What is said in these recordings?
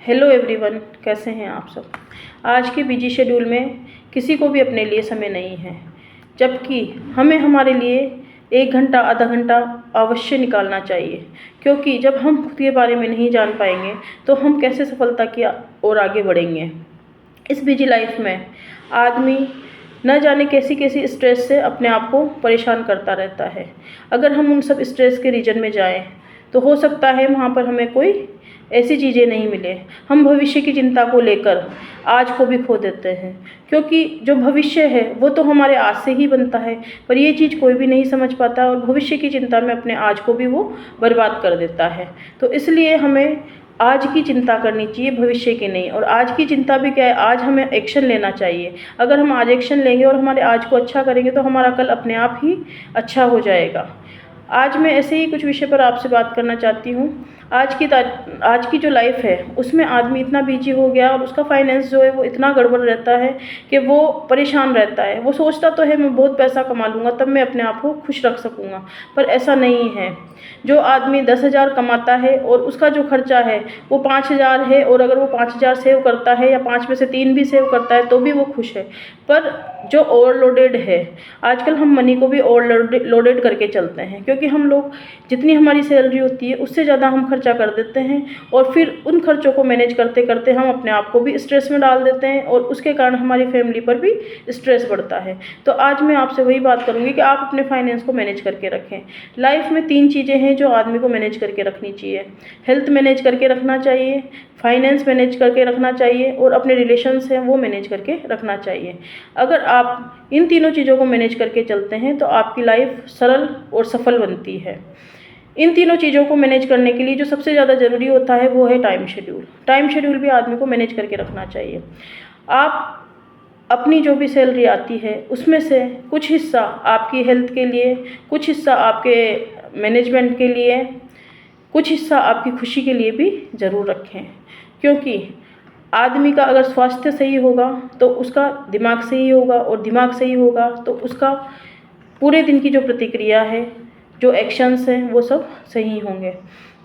Hello everyone, कैसे हैं आप सब। आज के बिजी शेड्यूल में किसी को भी अपने लिए समय नहीं है, जबकि हमें हमारे लिए 1 घंटा आधा घंटा अवश्य निकालना चाहिए। क्योंकि जब हम खुद के बारे में नहीं जान पाएंगे तो हम कैसे सफलता की ओर आगे बढ़ेंगे। इस बिजी लाइफ में आदमी न जाने कैसी कैसी स्ट्रेस से अपने आप को परेशान करता रहता है। अगर हम उन सब स्ट्रेस के रीजन में जाएं तो हो सकता है वहाँ पर हमें कोई ऐसी चीज़ें नहीं मिले। हम भविष्य की चिंता को लेकर आज को भी खो देते हैं, क्योंकि जो भविष्य है वो तो हमारे आज से ही बनता है, पर ये चीज़ कोई भी नहीं समझ पाता और भविष्य की चिंता में अपने आज को भी वो बर्बाद कर देता है। तो इसलिए हमें आज की चिंता करनी चाहिए, भविष्य की नहीं। और आज की चिंता भी क्या है, आज हमें एक्शन लेना चाहिए। अगर हम आज एक्शन लेंगे और हमारे आज को अच्छा करेंगे तो हमारा कल अपने आप ही अच्छा हो जाएगा। आज मैं ऐसे ही कुछ विषय पर आपसे बात करना चाहती हूँ। आज की जो लाइफ है उसमें आदमी इतना बिजी हो गया और उसका फाइनेंस जो है वो इतना गड़बड़ रहता है कि वो परेशान रहता है। वो सोचता तो है मैं बहुत पैसा कमा लूँगा तब मैं अपने आप को खुश रख सकूँगा, पर ऐसा नहीं है। जो आदमी 10,000 कमाता है और उसका जो खर्चा है वो 5,000 है, और अगर वो 5,000 सेव करता है या 5 में से 3 भी सेव करता है तो भी वो खुश है। पर जो ओवरलोडेड है, आजकल हम मनी को भी ओवरलोडेड करके चलते हैं, क्योंकि हम लोग जितनी हमारी सैलरी होती है उससे ज़्यादा हम खर्चा कर देते हैं और फिर उन खर्चों को मैनेज करते करते हम अपने आप को भी स्ट्रेस में डाल देते हैं और उसके कारण हमारी फैमिली पर भी स्ट्रेस बढ़ता है। तो आज मैं आपसे वही बात करूँगी कि आप अपने फाइनेंस को मैनेज करके रखें। लाइफ में 3 चीज़ें हैं जो आदमी को मैनेज करके रखनी चाहिए। हेल्थ मैनेज करके रखना चाहिए, फाइनेंस मैनेज करके रखना चाहिए और अपने रिलेशंस हैं वो मैनेज करके रखना चाहिए। अगर आप इन तीनों चीज़ों को मैनेज करके चलते हैं तो आपकी लाइफ सरल और सफल बनती है। इन तीनों चीज़ों को मैनेज करने के लिए जो सबसे ज़्यादा ज़रूरी होता है वो है टाइम शेड्यूल। टाइम शेड्यूल भी आदमी को मैनेज करके रखना चाहिए। आप अपनी जो भी सैलरी आती है उसमें से कुछ हिस्सा आपकी हेल्थ के लिए, कुछ हिस्सा आपके मैनेजमेंट के लिए, कुछ हिस्सा आपकी खुशी के लिए भी ज़रूर रखें। क्योंकि आदमी का अगर स्वास्थ्य सही होगा तो उसका दिमाग सही होगा, और दिमाग सही होगा तो उसका पूरे दिन की जो प्रतिक्रिया है, जो एक्शंस हैं वो सब सही होंगे।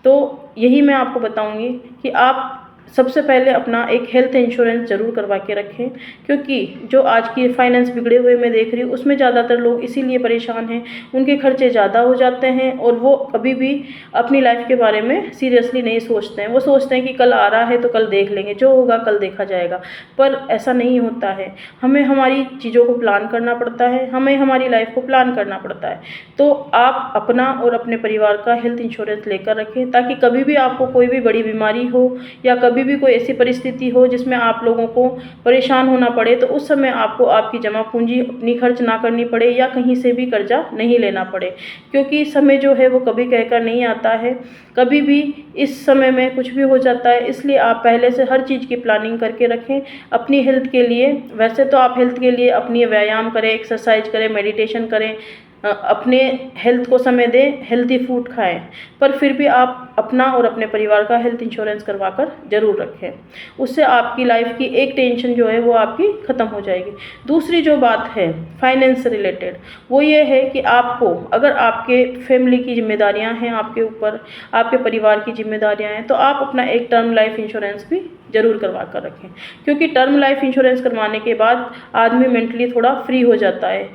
तो यही मैं आपको बताऊंगी कि आप सबसे पहले अपना एक हेल्थ इंश्योरेंस ज़रूर करवा के रखें, क्योंकि जो आज की फाइनेंस बिगड़े हुए मैं देख रही हूँ उसमें ज़्यादातर लोग इसीलिए परेशान हैं, उनके खर्चे ज़्यादा हो जाते हैं और वो कभी भी अपनी लाइफ के बारे में सीरियसली नहीं सोचते हैं। वो सोचते हैं कि कल आ रहा है तो कल देख लेंगे, जो होगा कल देखा जाएगा, पर ऐसा नहीं होता है। हमें हमारी चीज़ों को प्लान करना पड़ता है, हमें हमारी लाइफ को प्लान करना पड़ता है। तो आप अपना और अपने परिवार का हेल्थ इंश्योरेंस लेकर रखें, ताकि कभी भी आपको कोई भी बड़ी बीमारी हो या कभी भी कोई ऐसी परिस्थिति हो जिसमें आप लोगों को परेशान होना पड़े तो उस समय आपको आपकी जमा पूंजी अपनी खर्च ना करनी पड़े या कहीं से भी कर्जा नहीं लेना पड़े। क्योंकि समय जो है वो कभी कहकर नहीं आता है, कभी भी इस समय में कुछ भी हो जाता है। इसलिए आप पहले से हर चीज़ की प्लानिंग करके रखें अपनी हेल्थ के लिए। वैसे तो आप हेल्थ के लिए अपनी व्यायाम करें, एक्सरसाइज करें, मेडिटेशन करें, अपने हेल्थ को समय दें, हेल्दी फूड खाएं, पर फिर भी आप अपना और अपने परिवार का हेल्थ इंश्योरेंस करवा कर ज़रूर रखें। उससे आपकी लाइफ की एक टेंशन जो है वो आपकी ख़त्म हो जाएगी। दूसरी जो बात है फाइनेंस से रिलेटेड, वो ये है कि आपको, अगर आपके फैमिली की जिम्मेदारियां हैं आपके ऊपर, आपके परिवार की जिम्मेदारियां हैं, तो आप अपना एक टर्म लाइफ इंश्योरेंस भी ज़रूर करवा कर रखें। क्योंकि टर्म लाइफ इंश्योरेंस करवाने के बाद आदमी मेंटली थोड़ा फ्री हो जाता है,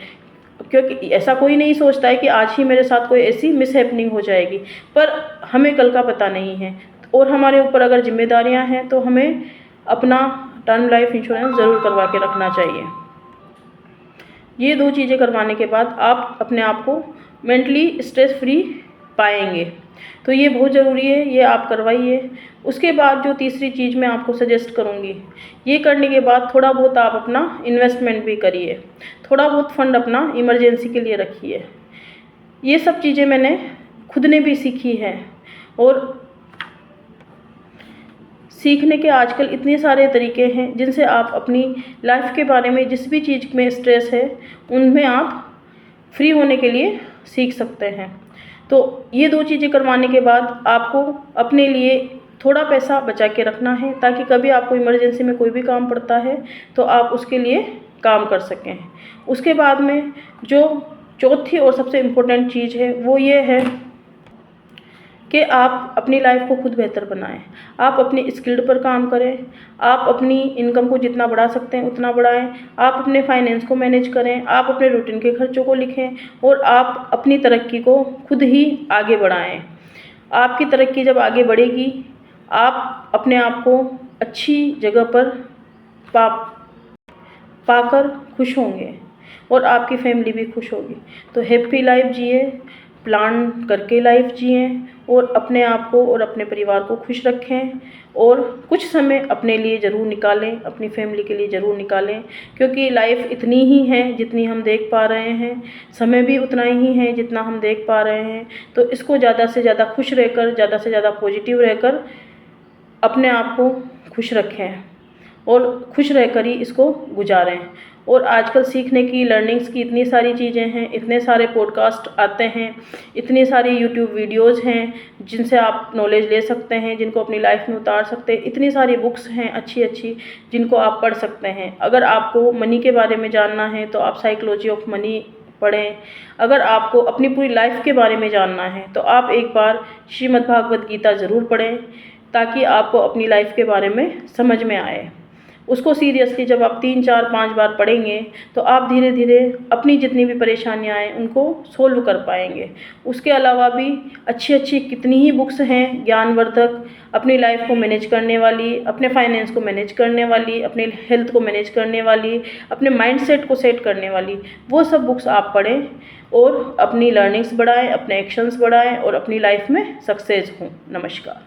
क्योंकि ऐसा कोई नहीं सोचता है कि आज ही मेरे साथ कोई ऐसी मिसहैपनिंग हो जाएगी, पर हमें कल का पता नहीं है और हमारे ऊपर अगर जिम्मेदारियां हैं तो हमें अपना टर्म लाइफ इंश्योरेंस ज़रूर करवा के रखना चाहिए। ये 2 चीज़ें करवाने के बाद आप अपने आप को मेंटली स्ट्रेस फ्री पाएंगे, तो ये बहुत ज़रूरी है, ये आप करवाइए। उसके बाद जो तीसरी चीज़ मैं आपको सजेस्ट करूँगी, ये करने के बाद थोड़ा बहुत आप अपना इन्वेस्टमेंट भी करिए, थोड़ा बहुत फंड अपना इमरजेंसी के लिए रखिए। ये सब चीज़ें मैंने खुद ने भी सीखी है, और सीखने के आजकल इतने सारे तरीके हैं जिनसे आप अपनी लाइफ के बारे में जिस भी चीज़ में स्ट्रेस है उनमें आप फ्री होने के लिए सीख सकते हैं। तो ये 2 चीज़ें करवाने के बाद आपको अपने लिए थोड़ा पैसा बचा के रखना है, ताकि कभी आपको इमरजेंसी में कोई भी काम पड़ता है तो आप उसके लिए काम कर सकें। उसके बाद में जो चौथी और सबसे इम्पोर्टेंट चीज़ है वो ये है कि आप अपनी लाइफ को खुद बेहतर बनाएं, आप अपनी स्किल्ड पर काम करें, आप अपनी इनकम को जितना बढ़ा सकते हैं उतना बढ़ाएं, आप अपने फाइनेंस को मैनेज करें, आप अपने रूटीन के खर्चों को लिखें और आप अपनी तरक्की को खुद ही आगे बढ़ाएं। आपकी तरक्की जब आगे बढ़ेगी, आप अपने आप को अच्छी जगह पर पाकर खुश होंगे और आपकी फैमिली भी खुश होगी। तो हैप्पी लाइफ जिए, प्लान करके लाइफ जिए और अपने आप को और अपने परिवार को खुश रखें और कुछ समय अपने लिए ज़रूर निकालें, अपनी फैमिली के लिए ज़रूर निकालें, क्योंकि लाइफ इतनी ही है जितनी हम देख पा रहे हैं, समय भी उतना ही है जितना हम देख पा रहे हैं। तो इसको ज़्यादा से ज़्यादा खुश रहकर, ज़्यादा से ज़्यादा पॉजिटिव रहकर अपने आप को खुश रखें और खुश रहकर ही इसको गुजारें। और आजकल सीखने की, लर्निंग्स की इतनी सारी चीज़ें हैं, इतने सारे पॉडकास्ट आते हैं, इतनी सारी यूट्यूब वीडियोज़ हैं जिनसे आप नॉलेज ले सकते हैं, जिनको अपनी लाइफ में उतार सकते हैं। इतनी सारी बुक्स हैं अच्छी अच्छी जिनको आप पढ़ सकते हैं। अगर आपको मनी के बारे में जानना है तो आप साइकोलॉजी ऑफ मनी पढ़ें। अगर आपको अपनी पूरी लाइफ के बारे में जानना है तो आप एक बार श्रीमद् भागवत गीता ज़रूर पढ़ें, ताकि आपको अपनी लाइफ के बारे में समझ में आए। उसको सीरियसली जब आप 3, 4, 5 बार पढ़ेंगे तो आप धीरे धीरे अपनी जितनी भी परेशानियाँ आएँ उनको सोल्व कर पाएंगे। उसके अलावा भी अच्छी अच्छी कितनी ही बुक्स हैं ज्ञानवर्धक, अपनी लाइफ को मैनेज करने वाली, अपने फाइनेंस को मैनेज करने वाली, अपने हेल्थ को मैनेज करने वाली, अपने माइंडसेट को सेट करने वाली, वो सब बुक्स आप पढ़ें और अपनी लर्निंग्स बढ़ाएं, अपने एक्शंस बढ़ाएं और अपनी लाइफ में सक्सेस हों। नमस्कार।